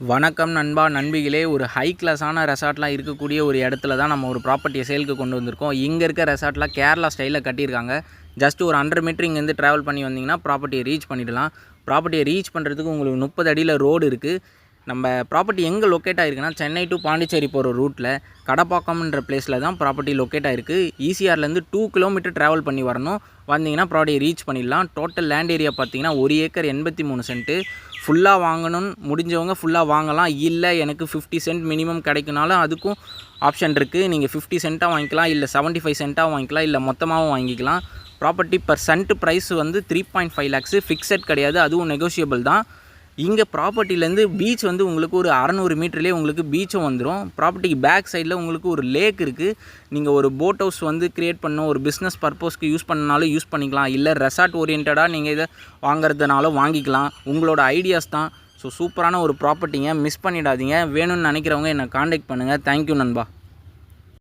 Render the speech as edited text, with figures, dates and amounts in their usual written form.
வணக்கம் நண்பா நண்பிகளே. ஒரு ஹை கிளாஸான ரெசார்ட்லாம் இருக்கக்கூடிய ஒரு இடத்துல தான் நம்ம ஒரு ப்ராப்பர்ட்டியை சேலுக்கு கொண்டு வந்திருக்கோம். இங்கே இருக்க ரெசார்ட்லாம் கேரளா ஸ்டைலில் கட்டியிருக்காங்க. ஜஸ்ட் ஒரு 100 மீட்டர் இங்கேருந்து ட்ராவல் பண்ணி வந்தீங்கன்னா ப்ராப்பர்ட்டியை ரீச் பண்ணிடலாம். ப்ராப்பர்ட்டியை ரீச் பண்ணுறதுக்கு உங்களுக்கு 30 அடியில் ரோடு இருக்குது. நம்ம ப்ராப்பர்ட்டி எங்கே லொக்கேட் ஆகிருக்குன்னா, சென்னை டு பாண்டிச்சேரி போகிற ரூட்டில் கடப்பாக்கம்ன்ற பிளேஸில் தான் ப்ராப்பர்ட்டி லொக்கேட் ஆகிருக்கு. ஈசிஆர்லேருந்து 2 கிலோமீட்டர் ட்ராவல் பண்ணி வரணும். வந்தீங்கன்னா ப்ராப்பர்ட்டியை ரீச் பண்ணிடலாம். டோட்டல் லேண்ட் ஏரியா பார்த்தீங்கன்னா 1 ஏக்கர் 83 சென்ட்டு. ஃபுல்லாக வாங்கணும்னு முடிஞ்சவங்க ஃபுல்லாக வாங்கலாம். இல்லை எனக்கு 50 சென்ட் மினிமம் கிடைக்குனாலும் அதுக்கும் ஆப்ஷன் இருக்குது. நீங்கள் 50 சென்ட்டாக வாங்கிக்கலாம், இல்லை 75 சென்ட்டாக வாங்கிக்கலாம், இல்லை மொத்தமாகவும் வாங்கிக்கலாம். ப்ராப்பர்ட்டி பர் சென்ட் ப்ரைஸ் வந்து 3.5 lakhs ஃபிக்ஸட் கிடையாது, அதுவும் நெகோஷியபிள் தான். இங்கே ப்ராப்பர்ட்டிலேருந்து பீச் வந்து உங்களுக்கு ஒரு 600 மீட்டர்லேயே உங்களுக்கு பீச்சும் வந்துடும். ப்ராப்பர்ட்டிக்கு பேக் சைடில் உங்களுக்கு ஒரு லேக் இருக்குது. நீங்கள் ஒரு போட் ஹவுஸ் வந்து க்ரியேட் பண்ணணும், ஒரு பிஸ்னஸ் பர்பஸ்க்கு யூஸ் பண்ணனாலும் யூஸ் பண்ணிக்கலாம், இல்லை ரெசார்ட் ஓரியன்டாக நீங்கள் இதை வாங்குறதுனாலும் வாங்கிக்கலாம். உங்களோட ஐடியாஸ் தான். ஸோ சூப்பரான ஒரு ப்ராப்பர்ட்டிங்க, மிஸ் பண்ணிடாதீங்க. வேணும்னு நினைக்கிறவங்க என்னை காண்டாக்ட் பண்ணுங்கள். தேங்க்யூ நண்பா.